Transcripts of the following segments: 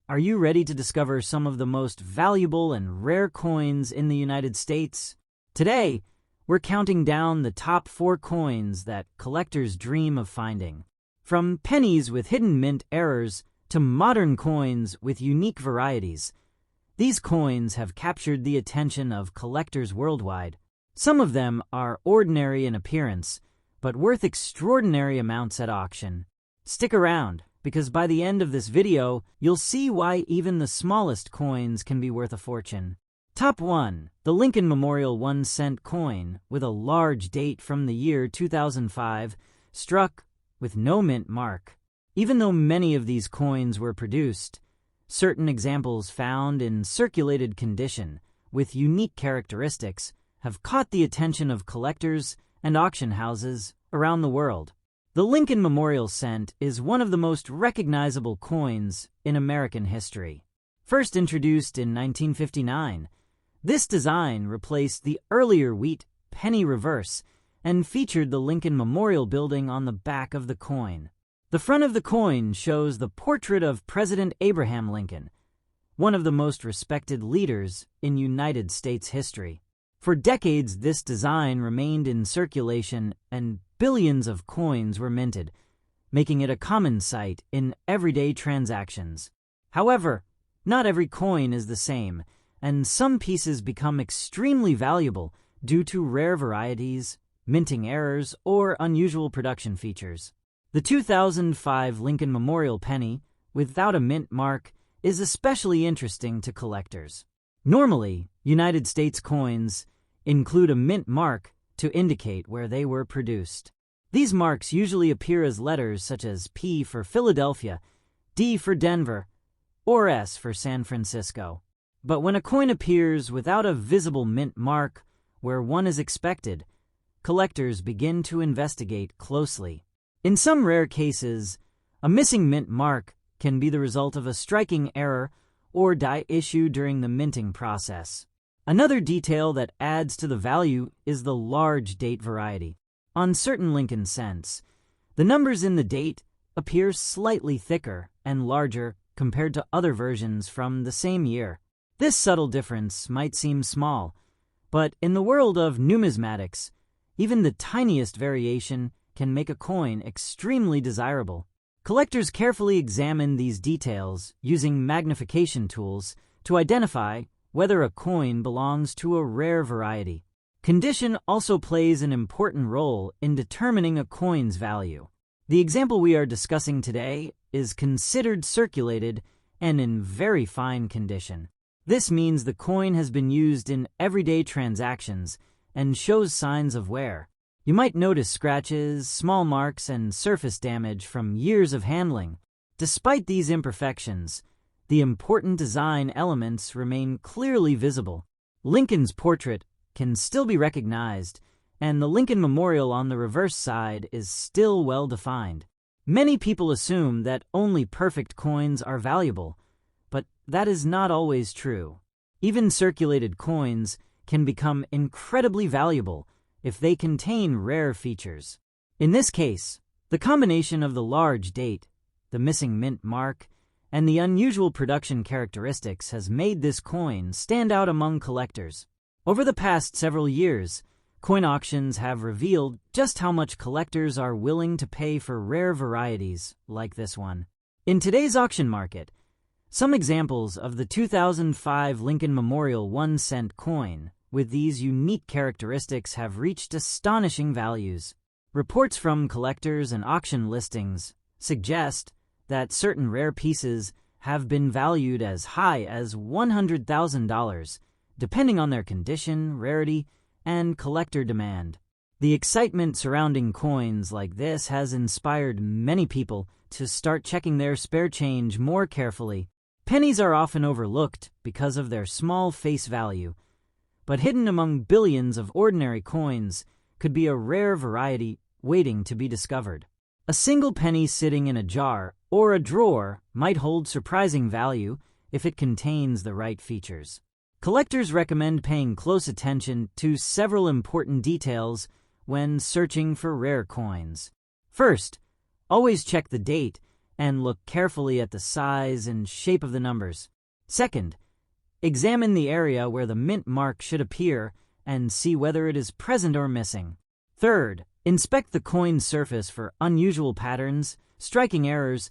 Are you ready to discover some of the most valuable and rare coins in the United States? Today, we're counting down the top 4 coins that collectors dream of finding. From pennies with hidden mint errors to modern coins with unique varieties, these coins have captured the attention of collectors worldwide. Some of them are ordinary in appearance, but worth extraordinary amounts at auction. Stick around, because by the end of this video, you'll see why even the smallest coins can be worth a fortune. Top 1. The Lincoln Memorial 1-cent coin, with a large date from the year 2005, struck with no mint mark. Even though many of these coins were produced, certain examples found in circulated condition with unique characteristics have caught the attention of collectors and auction houses around the world. The Lincoln Memorial cent is one of the most recognizable coins in American history. First introduced in 1959, this design replaced the earlier wheat penny reverse and featured the Lincoln Memorial Building on the back of the coin. The front of the coin shows the portrait of President Abraham Lincoln, one of the most respected leaders in United States history. For decades, this design remained in circulation and billions of coins were minted, making it a common sight in everyday transactions. However, not every coin is the same, and some pieces become extremely valuable due to rare varieties, minting errors, or unusual production features. The 2005 Lincoln Memorial penny, without a mint mark, is especially interesting to collectors. Normally, United States coins include a mint mark to indicate where they were produced. These marks usually appear as letters such as P for Philadelphia, D for Denver, or S for San Francisco. But when a coin appears without a visible mint mark where one is expected, collectors begin to investigate closely. In some rare cases, a missing mint mark can be the result of a striking error or die issue during the minting process. Another detail that adds to the value is the large date variety. On certain Lincoln cents, the numbers in the date appear slightly thicker and larger compared to other versions from the same year. This subtle difference might seem small, but in the world of numismatics, even the tiniest variation can make a coin extremely desirable. Collectors carefully examine these details using magnification tools to identify whether a coin belongs to a rare variety. Condition also plays an important role in determining a coin's value. The example we are discussing today is considered circulated and in very fine condition. This means the coin has been used in everyday transactions and shows signs of wear. You might notice scratches, small marks, and surface damage from years of handling. Despite these imperfections, the important design elements remain clearly visible. Lincoln's portrait can still be recognized, and the Lincoln Memorial on the reverse side is still well defined. Many people assume that only perfect coins are valuable, but that is not always true. Even circulated coins can become incredibly valuable if they contain rare features. In this case, the combination of the large date, the missing mint mark, and the unusual production characteristics has made this coin stand out among collectors. Over the past several years, coin auctions have revealed just how much collectors are willing to pay for rare varieties like this one. In today's auction market, some examples of the 2005 Lincoln Memorial 1-cent coin with these unique characteristics have reached astonishing values. Reports from collectors and auction listings suggest that certain rare pieces have been valued as high as $100,000, depending on their condition, rarity, and collector demand. The excitement surrounding coins like this has inspired many people to start checking their spare change more carefully. Pennies are often overlooked because of their small face value, but hidden among billions of ordinary coins could be a rare variety waiting to be discovered. A single penny sitting in a jar or a drawer might hold surprising value if it contains the right features. Collectors recommend paying close attention to several important details when searching for rare coins. First, always check the date and look carefully at the size and shape of the numbers. Second, examine the area where the mint mark should appear and see whether it is present or missing. Third, inspect the coin's surface for unusual patterns, striking errors,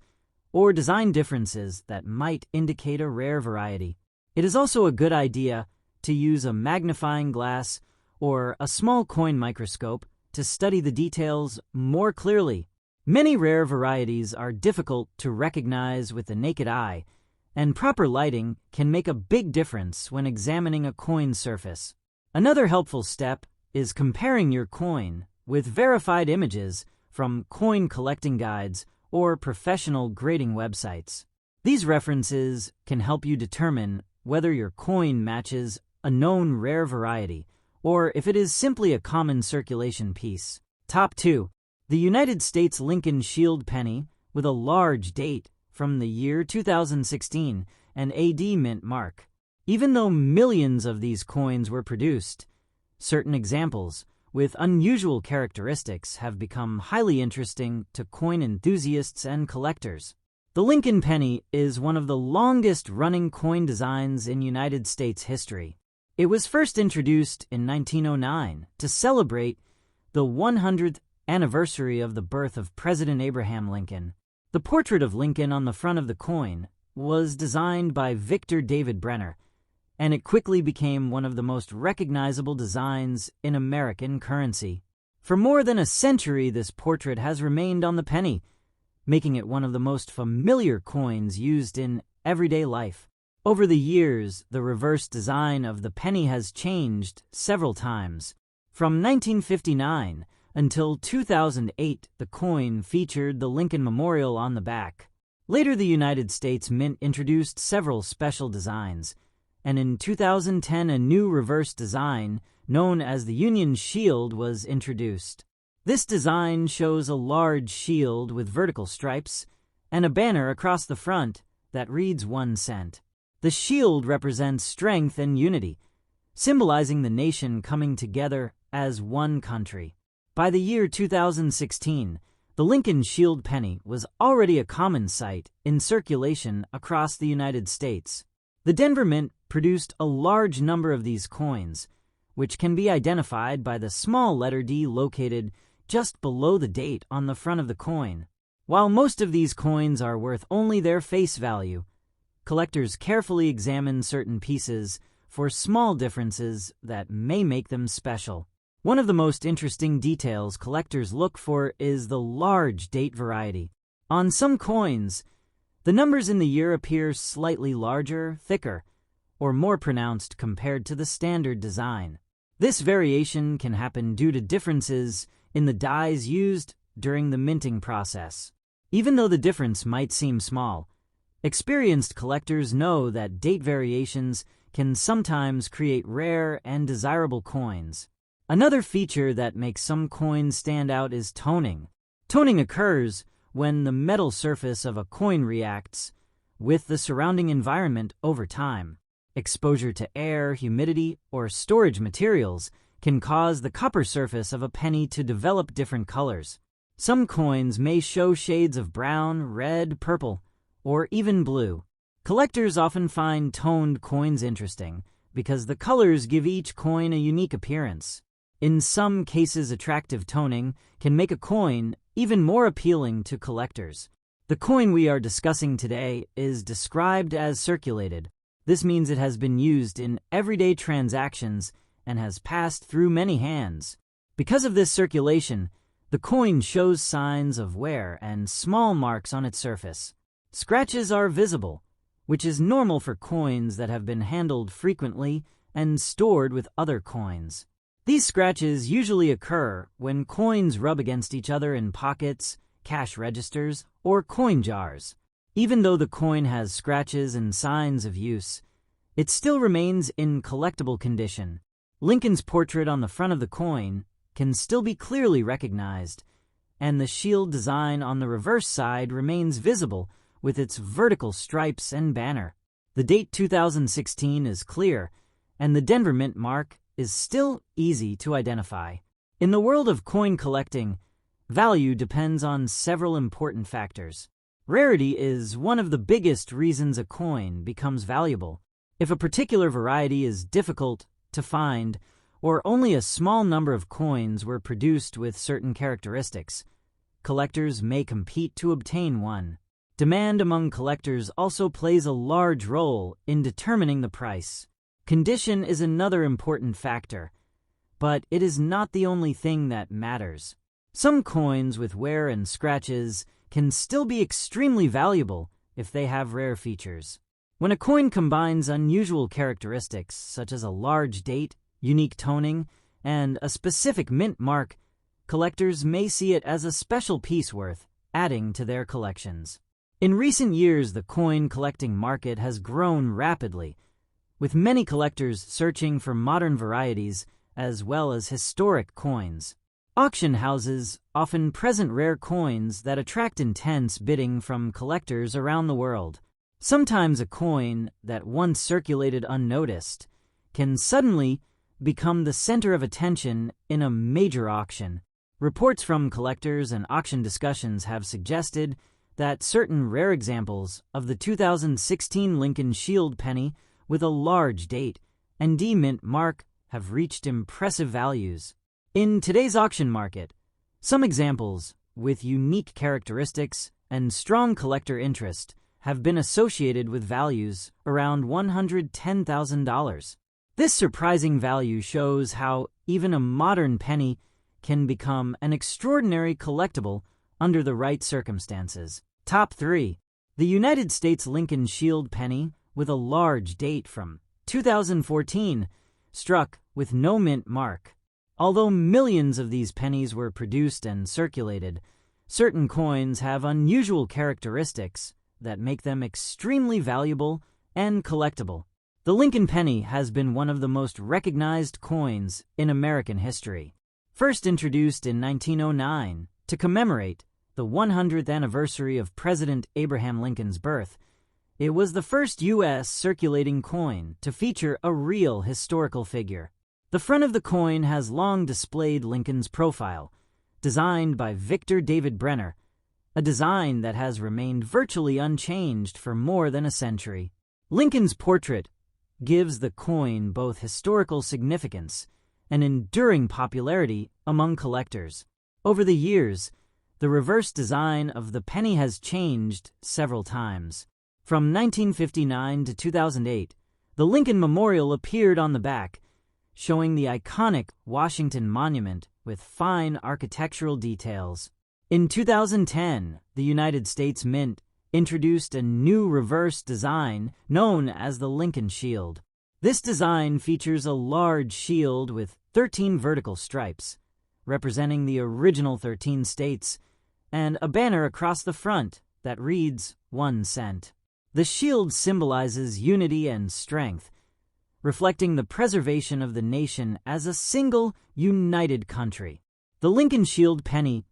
or design differences that might indicate a rare variety. It is also a good idea to use a magnifying glass or a small coin microscope to study the details more clearly. Many rare varieties are difficult to recognize with the naked eye, and proper lighting can make a big difference when examining a coin's surface. Another helpful step is comparing your coin with verified images from coin collecting guides or professional grading websites. These references can help you determine whether your coin matches a known rare variety or if it is simply a common circulation piece. Top 2. The United States Lincoln Shield penny with a large date from the year 2016 and AD mint mark. Even though millions of these coins were produced, certain examples with unusual characteristics have become highly interesting to coin enthusiasts and collectors. The Lincoln penny is one of the longest-running coin designs in United States history. It was first introduced in 1909 to celebrate the 100th anniversary of the birth of President Abraham Lincoln. The portrait of Lincoln on the front of the coin was designed by Victor David Brenner, and it quickly became one of the most recognizable designs in American currency. For more than a century, this portrait has remained on the penny, making it one of the most familiar coins used in everyday life. Over the years, the reverse design of the penny has changed several times. From 1959 until 2008, the coin featured the Lincoln Memorial on the back. Later, the United States Mint introduced several special designs, and in 2010 a new reverse design known as the Union Shield was introduced. This design shows a large shield with vertical stripes and a banner across the front that reads 1 cent. The shield represents strength and unity, symbolizing the nation coming together as one country. By the year 2016, the Lincoln Shield penny was already a common sight in circulation across the United States. The Denver Mint produced a large number of these coins, which can be identified by the small letter D located just below the date on the front of the coin. While most of these coins are worth only their face value, collectors carefully examine certain pieces for small differences that may make them special. One of the most interesting details collectors look for is the large date variety. On some coins, the numbers in the year appear slightly larger, thicker, or more pronounced compared to the standard design. This variation can happen due to differences in the dyes used during the minting process. Even though the difference might seem small, experienced collectors know that date variations can sometimes create rare and desirable coins. Another feature that makes some coins stand out is toning. Toning occurs when the metal surface of a coin reacts with the surrounding environment over time. Exposure to air, humidity, or storage materials can cause the copper surface of a penny to develop different colors. Some coins may show shades of brown, red, purple, or even blue. Collectors often find toned coins interesting because the colors give each coin a unique appearance. In some cases, attractive toning can make a coin even more appealing to collectors. The coin we are discussing today is described as circulated. This means it has been used in everyday transactions and has passed through many hands. Because of this circulation, the coin shows signs of wear and small marks on its surface. Scratches are visible, which is normal for coins that have been handled frequently and stored with other coins. These scratches usually occur when coins rub against each other in pockets, cash registers, or coin jars. Even though the coin has scratches and signs of use, it still remains in collectible condition. Lincoln's portrait on the front of the coin can still be clearly recognized, and the shield design on the reverse side remains visible with its vertical stripes and banner. The date 2016 is clear, and the Denver Mint mark is still easy to identify. In the world of coin collecting, value depends on several important factors. Rarity is one of the biggest reasons a coin becomes valuable. If a particular variety is difficult to find, or only a small number of coins were produced with certain characteristics, collectors may compete to obtain one. Demand among collectors also plays a large role in determining the price. Condition is another important factor, but it is not the only thing that matters. Some coins with wear and scratches can still be extremely valuable if they have rare features. When a coin combines unusual characteristics such as a large date, unique toning, and a specific mint mark, collectors may see it as a special piece worth adding to their collections. In recent years, the coin collecting market has grown rapidly, with many collectors searching for modern varieties as well as historic coins. Auction houses often present rare coins that attract intense bidding from collectors around the world. Sometimes a coin that once circulated unnoticed can suddenly become the center of attention in a major auction. Reports from collectors and auction discussions have suggested that certain rare examples of the 2016 Lincoln Shield penny with a large date and D-mint mark have reached impressive values. In today's auction market, some examples with unique characteristics and strong collector interest have been associated with values around $110,000. This surprising value shows how even a modern penny can become an extraordinary collectible under the right circumstances. Top 3. The United States Lincoln Shield penny with a large date from 2014, struck with no mint mark. Although millions of these pennies were produced and circulated, certain coins have unusual characteristics that make them extremely valuable and collectible. The Lincoln penny has been one of the most recognized coins in American history. First introduced in 1909 to commemorate the 100th anniversary of President Abraham Lincoln's birth, it was the first U.S. circulating coin to feature a real historical figure. The front of the coin has long displayed Lincoln's profile, designed by Victor David Brenner, a design that has remained virtually unchanged for more than a century. Lincoln's portrait gives the coin both historical significance and enduring popularity among collectors. Over the years, the reverse design of the penny has changed several times. From 1959 to 2008, the Lincoln Memorial appeared on the back, showing the iconic Washington Monument with fine architectural details. In 2010, the United States Mint introduced a new reverse design known as the Lincoln Shield. This design features a large shield with 13 vertical stripes, representing the original 13 states, and a banner across the front that reads 1 cent. The shield symbolizes unity and strength, reflecting the preservation of the nation as a single, united country. The Lincoln Shield penny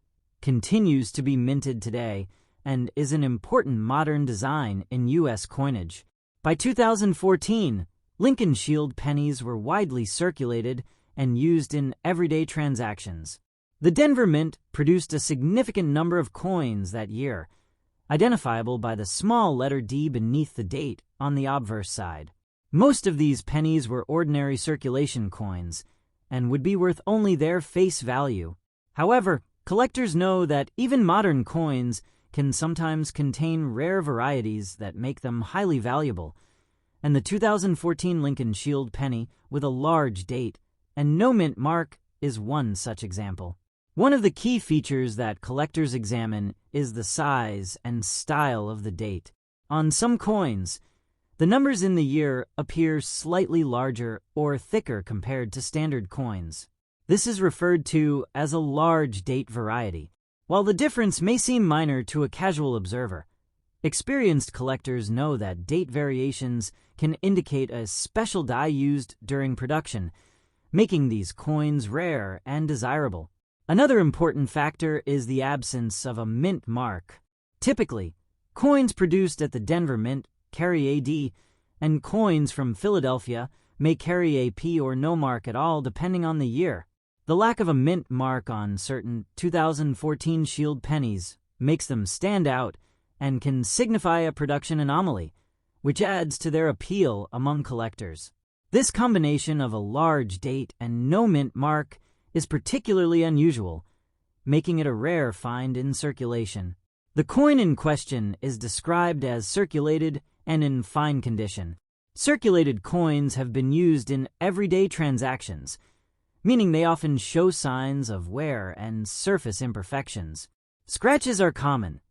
continues to be minted today and is an important modern design in U.S. coinage. By 2014, Lincoln Shield pennies were widely circulated and used in everyday transactions. The Denver Mint produced a significant number of coins that year, identifiable by the small letter D beneath the date on the obverse side. Most of these pennies were ordinary circulation coins and would be worth only their face value. However, collectors know that even modern coins can sometimes contain rare varieties that make them highly valuable, and the 2014 Lincoln Shield penny with a large date and no mint mark is one such example. One of the key features that collectors examine is the size and style of the date. On some coins, the numbers in the year appear slightly larger or thicker compared to standard coins. This is referred to as a large date variety. While the difference may seem minor to a casual observer, experienced collectors know that date variations can indicate a special die used during production, making these coins rare and desirable. Another important factor is the absence of a mint mark. Typically, coins produced at the Denver Mint carry AD, and coins from Philadelphia may carry AP or no mark at all depending on the year. The lack of a mint mark on certain 2014 Shield pennies makes them stand out and can signify a production anomaly, which adds to their appeal among collectors. This combination of a large date and no mint mark is particularly unusual, making it a rare find in circulation. The coin in question is described as circulated and in fine condition. Circulated coins have been used in everyday transactions, meaning they often show signs of wear and surface imperfections. Scratches are common,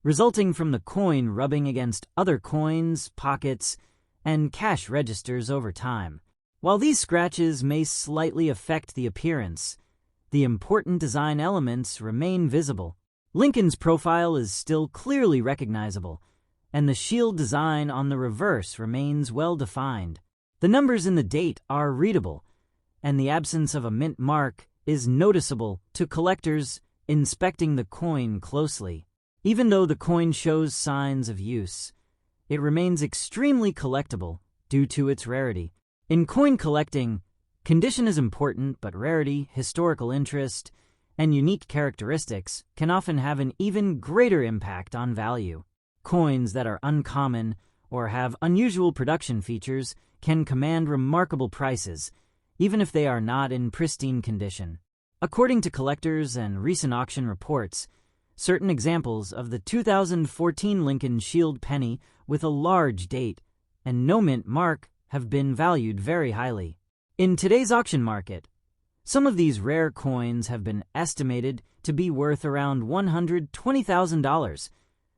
resulting from the coin rubbing against other coins, pockets, and cash registers over time. While these scratches may slightly affect the appearance, the important design elements remain visible. Lincoln's profile is still clearly recognizable, and the shield design on the reverse remains well defined. The numbers in the date are readable, and the absence of a mint mark is noticeable to collectors inspecting the coin closely. Even though the coin shows signs of use, it remains extremely collectible due to its rarity. In coin collecting, condition is important, but rarity, historical interest, and unique characteristics can often have an even greater impact on value. Coins that are uncommon or have unusual production features can command remarkable prices, even if they are not in pristine condition. According to collectors and recent auction reports, certain examples of the 2014 Lincoln Shield penny with a large date and no mint mark have been valued very highly. In today's auction market, some of these rare coins have been estimated to be worth around $120,000,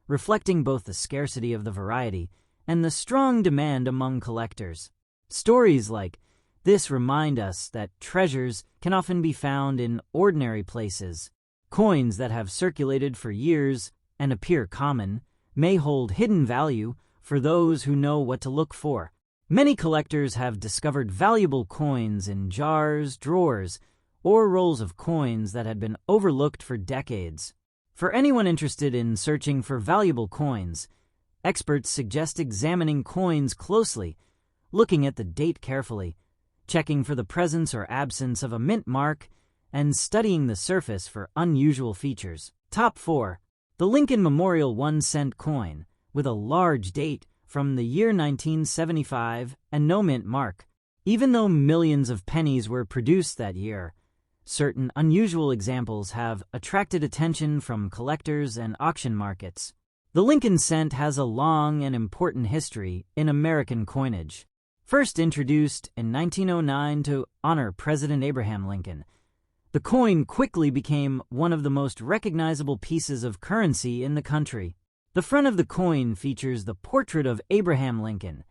reflecting both the scarcity of the variety and the strong demand among collectors. Stories like this remind us that treasures can often be found in ordinary places. Coins that have circulated for years and appear common may hold hidden value for those who know what to look for. Many collectors have discovered valuable coins in jars, drawers, or rolls of coins that had been overlooked for decades. For anyone interested in searching for valuable coins, experts suggest examining coins closely, looking at the date carefully, checking for the presence or absence of a mint mark, and studying the surface for unusual features. Top 4. The Lincoln Memorial 1-cent coin, with a large date from the year 1975 and no mint mark. Even though millions of pennies were produced that year, certain unusual examples have attracted attention from collectors and auction markets. The Lincoln cent has a long and important history in American coinage. First introduced in 1909 to honor President Abraham Lincoln, the coin quickly became one of the most recognizable pieces of currency in the country. The front of the coin features the portrait of Abraham Lincoln,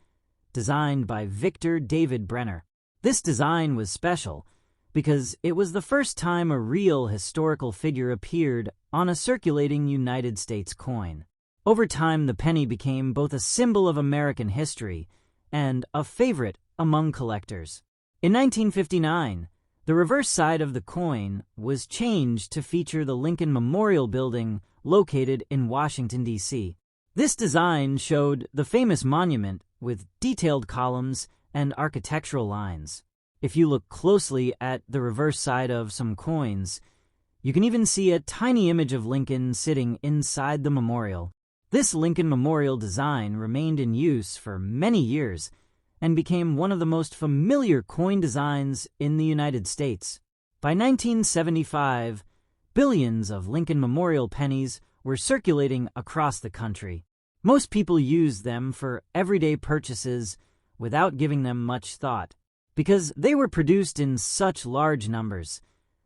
designed by Victor David Brenner. This design was special because it was the first time a real historical figure appeared on a circulating United States coin. Over time, the penny became both a symbol of American history and a favorite among collectors. In 1959, the reverse side of the coin was changed to feature the Lincoln Memorial Building located in Washington, D.C. This design showed the famous monument with detailed columns and architectural lines. If you look closely at the reverse side of some coins, you can even see a tiny image of Lincoln sitting inside the memorial. This Lincoln Memorial design remained in use for many years and became one of the most familiar coin designs in the United States. By 1975, billions of Lincoln Memorial pennies were circulating across the country. Most people used them for everyday purchases without giving them much thought. Because they were produced in such large numbers,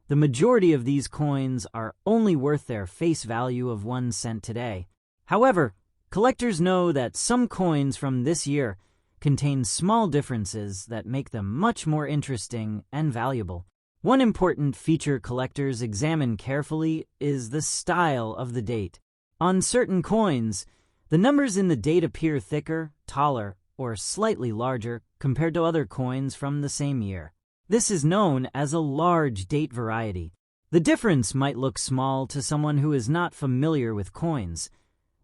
the majority of these coins are only worth their face value of 1 cent today. However, collectors know that some coins from this year contain small differences that make them much more interesting and valuable. One important feature collectors examine carefully is the style of the date. On certain coins, the numbers in the date appear thicker, taller, or slightly larger compared to other coins from the same year. This is known as a large date variety. The difference might look small to someone who is not familiar with coins,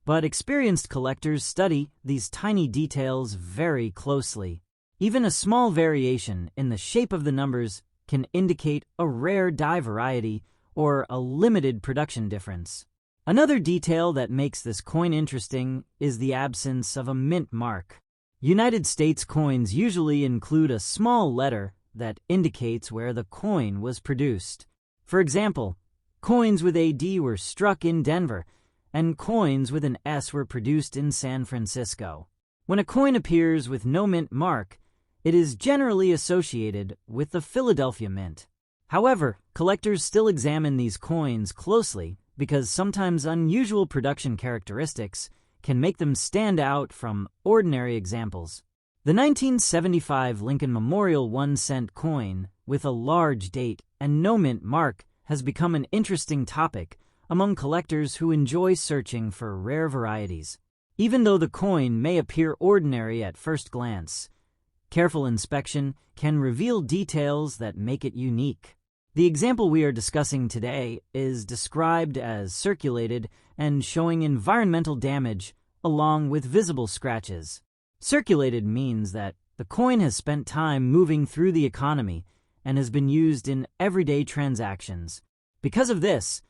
but experienced collectors study these tiny details very closely. Even a small variation in the shape of the numbers can indicate a rare die variety or a limited production difference. Another detail that makes this coin interesting is the absence of a mint mark. United States coins usually include a small letter that indicates where the coin was produced. For example, coins with AD were struck in Denver, and coins with an S were produced in San Francisco. When a coin appears with no mint mark, it is generally associated with the Philadelphia Mint. However, collectors still examine these coins closely because sometimes unusual production characteristics can make them stand out from ordinary examples. The 1975 Lincoln Memorial 1-cent coin with a large date and no mint mark has become an interesting topic among collectors who enjoy searching for rare varieties. Even though the coin may appear ordinary at first glance, careful inspection can reveal details that make it unique. The example we are discussing today is described as circulated and showing environmental damage along with visible scratches. Circulated means that the coin has spent time moving through the economy and has been used in everyday transactions. Because of this,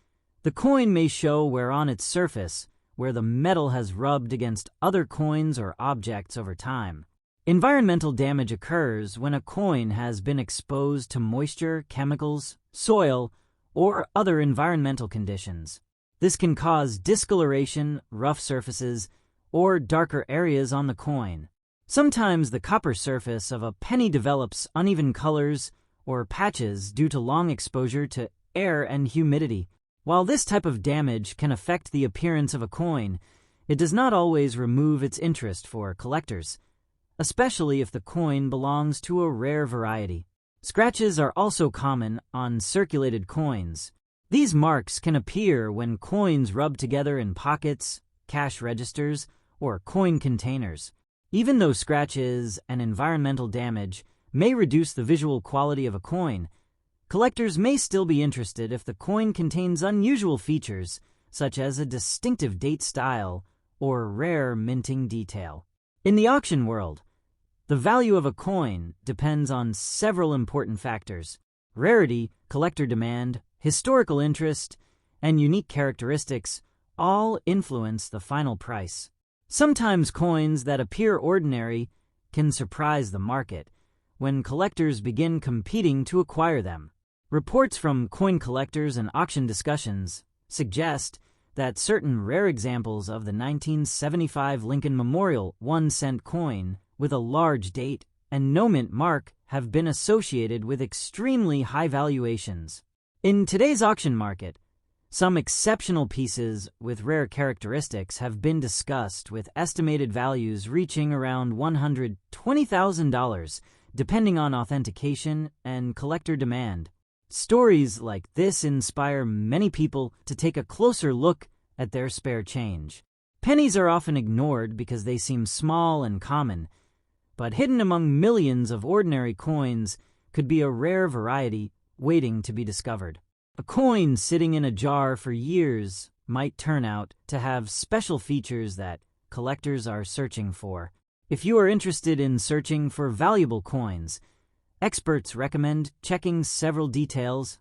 the coin may show where on its surface where the metal has rubbed against other coins or objects over time. Environmental damage occurs when a coin has been exposed to moisture, chemicals, soil, or other environmental conditions. This can cause discoloration, rough surfaces, or darker areas on the coin. Sometimes the copper surface of a penny develops uneven colors or patches due to long exposure to air and humidity. While this type of damage can affect the appearance of a coin, it does not always remove its interest for collectors, especially if the coin belongs to a rare variety. Scratches are also common on circulated coins. These marks can appear when coins rub together in pockets, cash registers, or coin containers. Even though scratches and environmental damage may reduce the visual quality of a coin, collectors may still be interested if the coin contains unusual features, such as a distinctive date style or rare minting detail. In the auction world, the value of a coin depends on several important factors. Rarity, collector demand, historical interest, and unique characteristics all influence the final price. Sometimes coins that appear ordinary can surprise the market when collectors begin competing to acquire them. Reports from coin collectors and auction discussions suggest that certain rare examples of the 1975 Lincoln Memorial 1-cent coin with a large date and no mint mark have been associated with extremely high valuations. In today's auction market, some exceptional pieces with rare characteristics have been discussed with estimated values reaching around $120,000, depending on authentication and collector demand. Stories like this inspire many people to take a closer look at their spare change. Pennies are often ignored because they seem small and common, but hidden among millions of ordinary coins could be a rare variety waiting to be discovered. A coin sitting in a jar for years might turn out to have special features that collectors are searching for. If you are interested in searching for valuable coins, experts recommend checking several details